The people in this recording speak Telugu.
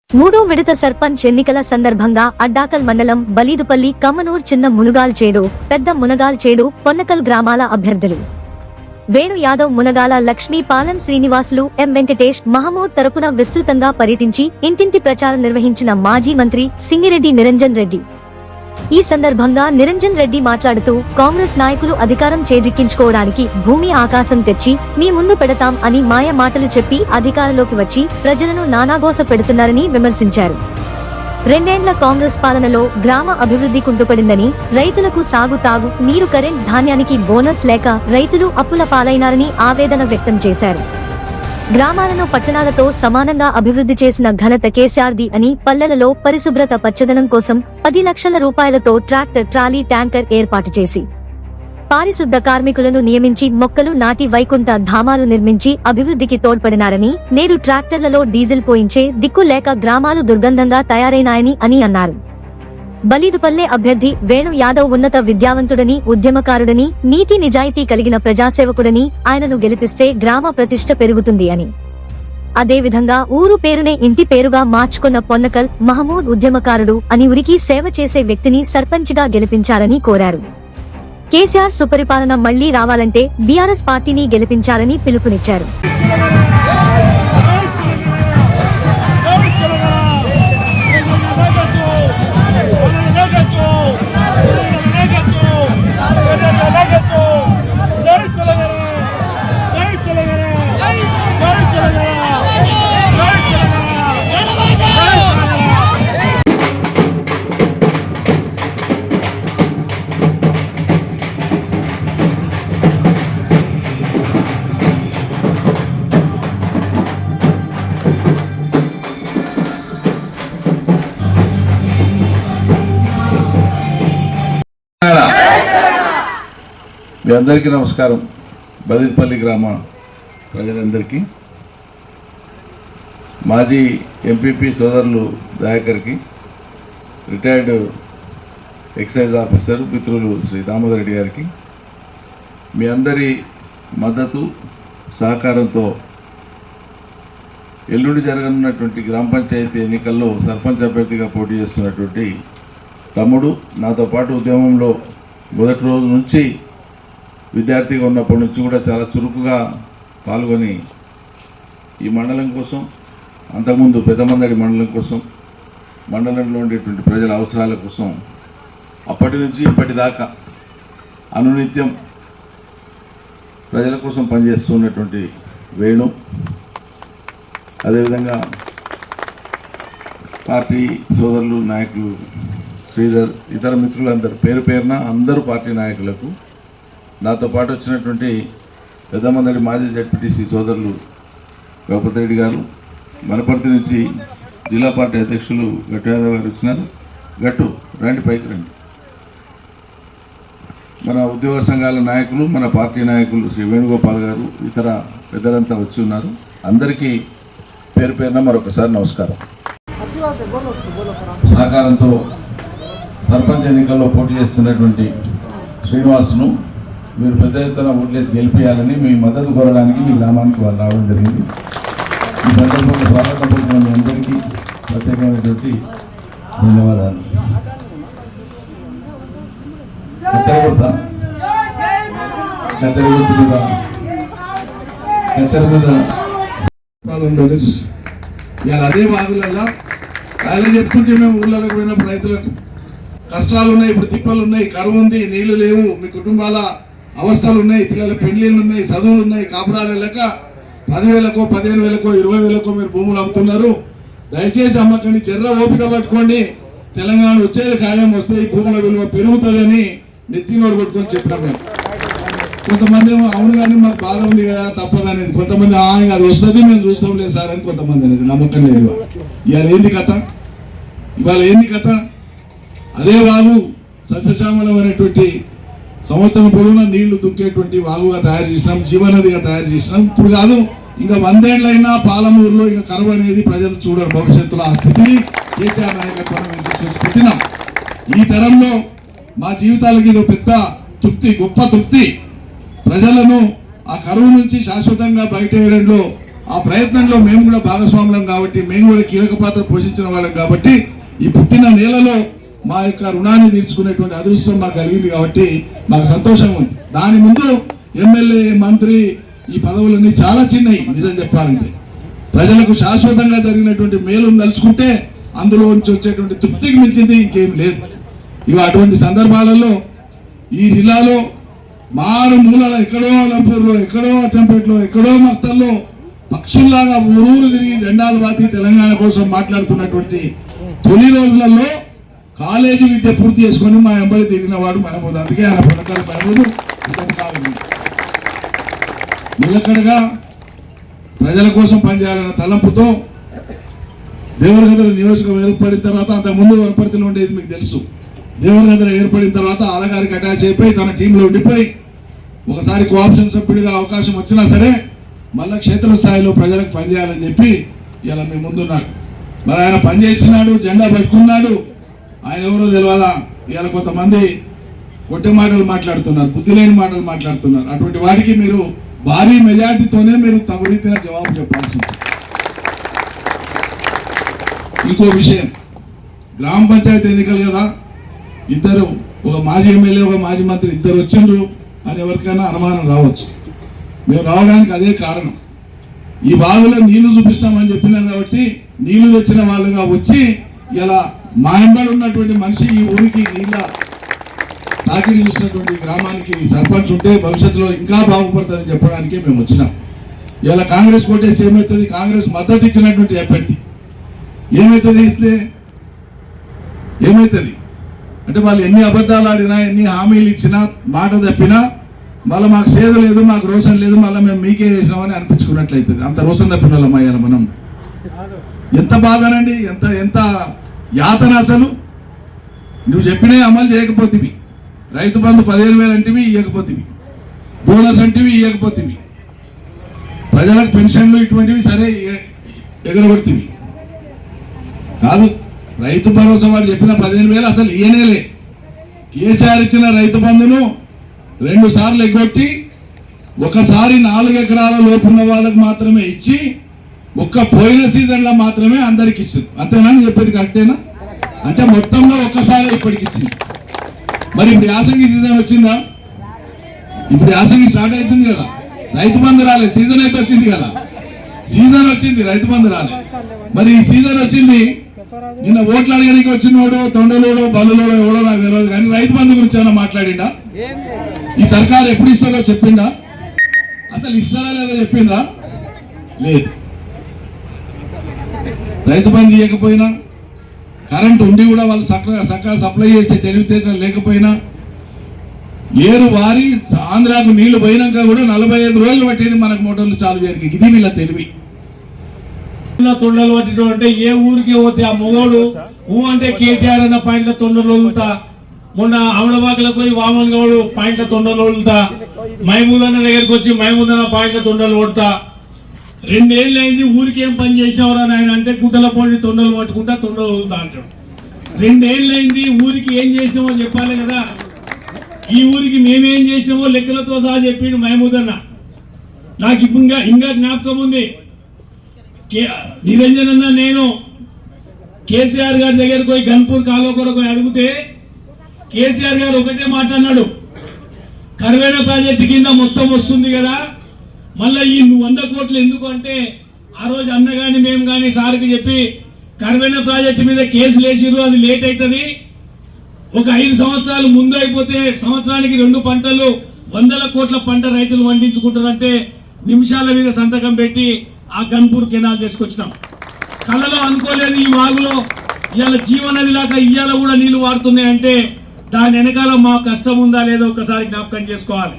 మూడో విడత సర్పంచ్ ఎన్నికల సందర్భంగా అడ్డాకల్ మండలం బలీదుపల్లి కమ్మనూర్ చిన్న మునుగాల్చేడు పెద్ద మునగాల్చేడు పొన్నకల్ గ్రామాల అభ్యర్థులు వేణు యాదవ్ మునగాల లక్ష్మీ పాలన్ శ్రీనివాసులు ఎం వెంకటేష్ మహమూద్ తరపున విస్తృతంగా పర్యటించి ఇంటింటి ప్రచారం నిర్వహించిన మాజీ మంత్రి సింగిరెడ్డి నిరంజన్ రెడ్డి ఈ సందర్భంగా నిరంజన్ రెడ్డి మాట్లాడుతూ కాంగ్రెస్ నాయకులు అధికారం చేజిక్కించుకోవడానికి భూమి ఆకాశం తెచ్చి మీ ముందు పెడతాం అని మాయ మాటలు చెప్పి అధికారంలోకి వచ్చి ప్రజలను నానాగోస పెడుతున్నారని విమర్శించారు. రెండేండ్ల కాంగ్రెస్ పాలనలో గ్రామ అభివృద్ధి కుంటుపడిందని, రైతులకు సాగు తాగు నీరు కరెంట్ ధాన్యానికి బోనస్ లేక రైతులు అప్పుల పాలైనారని ఆవేదన వ్యక్తం చేశారు. గ్రామాలను పట్టణాలతో సమానంగా అభివృద్ధి చేసిన ఘనత కేసీఆర్ది అని, పల్లెలలో పరిశుభ్రత పచ్చదనం కోసం 10 లక్షల రూపాయలతో ట్రాక్టర్ ట్రాలీ ట్యాంకర్ ఏర్పాటు చేసి పారిశుద్ధ కార్మికులను నియమించి మొక్కలు నాటి వైకుంఠ ధామాలు నిర్మించి అభివృద్ధికి తోడ్పడినారని, నేడు ట్రాక్టర్లలో డీజిల్ పోయించే దిక్కు లేక గ్రామాలు దుర్గంధంగా తయారైనాయని అని అన్నారు. బలీదుపల్లె అభ్యర్థి వేణు యాదవ్ ఉన్నత విద్యావంతుడని, ఉద్యమకారుడని, నీతి నిజాయితీ కలిగిన ప్రజాసేవకుడని, ఆయనను గెలిపిస్తే గ్రామ ప్రతిష్ఠ పెరుగుతుంది అని, అదేవిధంగా ఊరు పేరునే ఇంటి పేరుగా మార్చుకున్న పొన్నకల్ మహమూద్ ఉద్యమకారుడు అని, ఉరికి సేవ చేసే వ్యక్తిని సర్పంచ్గా గెలిపించాలని కోరారు. కేసీఆర్ సుపరిపాలన మళ్లీ రావాలంటే బీఆర్ఎస్ పార్టీని గెలిపించాలని పిలుపునిచ్చారు. మీ అందరికీ నమస్కారం. బలీదుపల్లి గ్రామ ప్రజలందరికీ, మాజీ ఎంపీపీ సోదరులు దయాకర్కి, రిటైర్డ్ ఎక్సైజ్ ఆఫీసర్ మిత్రులు శ్రీ దామోదర్ రెడ్డి గారికి మీ అందరి మద్దతు సహకారంతో ఎల్లుండి జరగనున్నటువంటి గ్రామ పంచాయతీ ఎన్నికల్లో సర్పంచ్ అభ్యర్థిగా పోటీ చేస్తున్నటువంటి తమ్ముడు, నాతో పాటు ఉద్యమంలో మొదటి రోజు నుంచి విద్యార్థిగా ఉన్నప్పటి నుంచి కూడా చాలా చురుకుగా పాల్గొని ఈ మండలం కోసం, అంతకుముందు పెద్దమందడి మండలం కోసం, మండలంలో ఉండేటువంటి ప్రజల అవసరాల కోసం అప్పటి నుంచి ఇప్పటిదాకా అనునిత్యం ప్రజల కోసం పనిచేస్తున్నటువంటి వేణు, అదేవిధంగా పార్టీ సోదరులు నాయకులు శ్రీధర్, ఇతర మిత్రులందరూ పేరు పేరున అందరూ పార్టీ నాయకులకు, నాతో పాటు వచ్చినటువంటి పెద్దమందడి మాజీ జడ్పీటీసీ సోదరులు గౌపతి రెడ్డి గారు, వనపర్తి నుంచి జిల్లా పార్టీ అధ్యక్షులు గట్టు యాదవ్ గారు వచ్చినారు. గట్టు రండి, పైకి రండి. మన ఉద్యోగ సంఘాల నాయకులు, మన పార్టీ నాయకులు శ్రీ వేణుగోపాల్ గారు, ఇతర పెద్దలంతా వచ్చి ఉన్నారు. అందరికీ పేరు పేరున మరొకసారి నమస్కారం. సహకారంతో సర్పంచ్ ఎన్నికల్లో పోటీ చేస్తున్నటువంటి శ్రీనివాసును మీరు పెద్ద ఎత్తున ఓట్లేసి గెలిపించాలని మీ మద్దతు కోరడానికి మీ గ్రామానికి వాళ్ళు రావడం జరిగింది. ఈ సందర్భంలో స్వాగతం పలికిన మీ అందరికీ ప్రత్యేకమైనటువంటి ధన్యవాదాలు. చూస్తాం ఇవాళ అదే బాధలల్లా ఆయన చెప్తుంటే మేము ఊళ్ళలోకి పోయినప్పుడు రైతులకు కష్టాలు ఉన్నాయి, ఇప్పుడు తిప్పలు ఉన్నాయి, కరువు ఉంది, నీళ్లు లేవు, మీ కుటుంబాల అవస్థలు ఉన్నాయి, పిల్లల పెళ్లిళ్ళు ఉన్నాయి, చదువులు ఉన్నాయి, కాపురాలు వెళ్ళక 10,000కో 15,000కో 20,000కో మీరు భూములు అమ్ముతున్నారు. దయచేసి అమ్మకండి, చెర్ర ఓపిక పట్టుకోండి, తెలంగాణ వచ్చేది ఖాయం వస్తే ఈ భూముల విలువ పెరుగుతుందని నెత్తినోడు కొట్టుకొని చెప్పినాం. మేము కొంతమంది అవును కానీ మాకు బాధ ఉంది కదా తప్పదనేది, కొంతమంది అది వస్తుంది మేము చూస్తాం లేదు సార్ అని కొంతమంది అనేది నమ్మకం లేదు. ఇవాళ ఏంది కథ, ఇవాళ ఏంది కథ? అదే వాగు సస్యశ్యామలం అనేటువంటి సంవత్సరం పొడవునా నీళ్లు దుక్కేటువంటి వాగుగా తయారు చేసినాం, జీవనదిగా తయారు చేసినాం. ఇప్పుడు కాదు, ఇంకా 100 ఏళ్ళైనా పాలమూరులో ఇంకా కరువు అనేది ప్రజలు చూడరు. భవిష్యత్తులో ఆ స్థితిని కేసీఆర్ నాయకత్వాన్ని తీసుకొచ్చినాం. ఈ తరంలో మా జీవితాలకి ఇది పెద్ద తృప్తి, గొప్ప తృప్తి. ప్రజలను ఆ కరువు నుంచి శాశ్వతంగా బయట వేయడంలో ఆ ప్రయత్నంలో మేము కూడా భాగస్వాములం కాబట్టి, మేము కూడా కీలక పాత్ర పోషించిన వాళ్ళం కాబట్టి, ఈ పుట్టిన నేలలో మా యొక్క రుణాన్ని తీర్చుకునేటువంటి అదృష్టం మాకు కలిగింది కాబట్టి మాకు సంతోషంగా ఉంది. దాని ముందు ఎమ్మెల్యే, మంత్రి ఈ పదవులన్నీ చాలా చిన్నవి. నిజం చెప్పాలంటే ప్రజలకు శాశ్వతంగా జరిగినటువంటి మేలును తలుచుకుంటే అందులో నుంచి వచ్చేటువంటి తృప్తికి మించింది ఇంకేం లేదు. ఇవి అటువంటి సందర్భాలలో ఈ జిల్లాలో మారు మూలల ఎక్కడో అలంపూర్లో, ఎక్కడో అచ్చంపేటలో, ఎక్కడో మక్తల్లో పక్షుల్లాగా ఊరూరు తిరిగి జెండాలు బాతి తెలంగాణ కోసం మాట్లాడుతున్నటువంటి తొలి రోజులలో కాలేజీ విద్య పూర్తి చేసుకొని మా ఎంబడి తిరిగిన వాడు మహమూద్. అందుకే ఆయన పథకాలు మహమూద్ నిలకడగా ప్రజల కోసం పనిచేయాలన్న తలంపుతో దేవరగద్ర నియోజకవర్గం ఏర్పడిన తర్వాత, అంతకుముందు వనపర్తిలో ఉండేది మీకు తెలుసు, దేవరగద్ర ఏర్పడిన తర్వాత ఆలగారికి అటాచ్ అయిపోయి తన టీంలో ఉండిపోయి ఒకసారి కోఆప్షన్ సభ్యుడిగా అవకాశం వచ్చినా సరే మళ్ళా క్షేత్రస్థాయిలో ప్రజలకు పనిచేయాలని చెప్పి ఇలా మేము ముందున్నాడు. మరి ఆయన పనిచేస్తున్నాడు, జెండా పట్టుకున్నాడు. ఆయన ఎవరో తెలియదా? ఇవాళ కొంతమంది కొట్టే మాటలు మాట్లాడుతున్నారు, బుద్ధి లేని మాటలు మాట్లాడుతున్నారు. అటువంటి వాటికి మీరు భారీ మెజార్టీతోనే మీరు తగుడిన జవాబు చెప్పాల్సింది. ఇంకో విషయం, గ్రామ పంచాయతీ ఎన్నికలు కదా, ఇద్దరు, ఒక మాజీ ఎమ్మెల్యే, ఒక మాజీ మంత్రి ఇద్దరు వచ్చిండ్రు అని ఎవరికైనా అనుమానం రావచ్చు. మేము రావడానికి అదే కారణం. ఈ బావిలో నీళ్లు చూపిస్తామని చెప్పినాం కాబట్టి నీళ్లు తెచ్చిన వాళ్ళుగా వచ్చి ఇలా మా ఎంబడి ఉన్నటువంటి మనిషి ఈ ఊరికి నీళ్ళ తాకిడి చూసినటువంటి గ్రామానికి సర్పంచ్ ఉంటే భవిష్యత్తులో ఇంకా బాగుపడుతుందని చెప్పడానికి మేము వచ్చినాం. ఇలా కాంగ్రెస్ కొట్టేసి ఏమవుతుంది? కాంగ్రెస్ మద్దతు ఇచ్చినటువంటి అభ్యర్థి ఏమవుతుంది? ఇస్తే ఏమవుతుంది అంటే వాళ్ళు ఎన్ని అబద్ధాలు ఆడినా, ఎన్ని హామీలు ఇచ్చినా, మాట తప్పినా మళ్ళీ మాకు సేద లేదు, మాకు రోషన్ లేదు, మళ్ళీ మేము మీకే చేసామని అనిపించుకున్నట్లయితుంది. అంత రోషన్ తప్పిన వాళ్ళం అయ్యాలి మనం. ఎంత బాధనండి, ఎంత ఎంత యాతన. అసలు నువ్వు చెప్పినవి అమలు చేయకపోతేవి, రైతు బంధు 15,000 అంటివి ఇవ్వకపోతేవి, బోనస్ అంటివి ఇవ్వకపోతేవి, ప్రజలకు పెన్షన్లు ఇటువంటివి సరే ఎగరగొడితేవి కాదు. రైతు భరోసా వాడు చెప్పిన 15,000 అసలు ఇయనేలే. కేసీఆర్ ఇచ్చిన రైతు బంధును 2 సార్లు ఎగ్గొట్టి ఒకసారి 4 ఎకరాల లోపున్న వాళ్ళకు మాత్రమే ఇచ్చి ఒక్క పోయిన సీజన్లో మాత్రమే అందరికి ఇచ్చింది. అంతేనా? చెప్పేది కరెక్టేనా? అంటే మొత్తంలో ఒక్కసారి ఇప్పటికి ఇచ్చింది. మరి ఇప్పుడు యాసంగి సీజన్ వచ్చిందా? ఇప్పుడు యాసంగి స్టార్ట్ అవుతుంది కదా, రైతు బంధు రాలేదు. సీజన్ అయితే వచ్చింది కదా, సీజన్ వచ్చింది, రైతు బంధు రాలేదు. మరి ఈ సీజన్ వచ్చింది. నిన్న ఓట్లు అడగడానికి వచ్చినోడు తొండలోడో బల్లులోడో ఎవడో నాకు తెలియదు, కానీ రైతు బంధు గురించి ఏమైనా మాట్లాడిండా? ఈ సర్కారు ఎప్పుడు ఇస్తారో చెప్పిండా? అసలు ఇస్తారా లేదా చెప్పిందా? లేదు. రైతు బంధు ఇవ్వకపోయినా, కరెంట్ ఉండి కూడా వాళ్ళు చక్కగా సప్లై చేసే తెలివితేటలు లేకపోయినా, ఏరు వారి ఆంధ్రాకు నీళ్లు పోయినాక కూడా 45 రోజులు పట్టేది మనకు మోటార్లు చాలు చేయడానికి. ఇది వీళ్ళ తెలివి. తొండలు పట్టడం అంటే ఏ ఊరికి పోతే ఆ మొగోడు అంటే కేటీఆర్ అన్న పాయింట్ల తొండలు వదులుతా, మొన్న అమడబాకులకు పోయి వామన్ గౌడు పాయింట్ల తొండలు వదులుతా, మహమూద్ అన్న దగ్గరికి వచ్చి మహమూద్ అన్న పాయింట్ల తొండలు కొడతా. 2 ఏళ్ళు అయింది ఊరికి ఏం పని చేసినవరా ఆయన అంటే గుట్టల పోటీ తొండలు పట్టుకుంటా తొండలు వదులుతా అంటాడు. 2 ఏళ్ళు అయింది ఊరికి ఏం చేసినామో చెప్పాలి కదా. ఈ ఊరికి మేమేం చేసినామో లెక్కలతో సహా చెప్పిండు మహమూద్ అన్న. నాకు ఇప్పుడు ఇంకా జ్ఞాపకం ఉంది. నిరంజన్ అన్న నేను కేసీఆర్ గారి దగ్గరకు పోయి గన్పూర్ కాలువ కొరకు అడిగితే కేసీఆర్ గారు ఒకటే మాట అన్నాడు, కర్వేన ప్రాజెక్టు కింద మొత్తం వస్తుంది కదా, మళ్ళీ ఈ 100 కోట్లు ఎందుకు అంటే, ఆ రోజు అన్న కానీ మేము కానీ సార్కి చెప్పి కర్వేన ప్రాజెక్టు మీద కేసులు వేసిర్రు, అది లేట్ అవుతుంది, ఒక 5 సంవత్సరాలు ముందు అయిపోతే సంవత్సరానికి 2 పంటలు 100 కోట్ల పంట రైతులు పండించుకుంటారంటే నిమిషాల మీద సంతకం పెట్టి ఆ గన్పూర్ కెనాల్ తీసుకొచ్చినాం. కళ్ళలో అనుకోలేదు ఈ వాగులో ఇవాళ జీవనది లాగా ఇవాళ కూడా నీళ్లు వాడుతున్నాయంటే దాని వెనకాల మా కష్టం ఉందా లేదో ఒకసారి జ్ఞాపకం చేసుకోవాలి.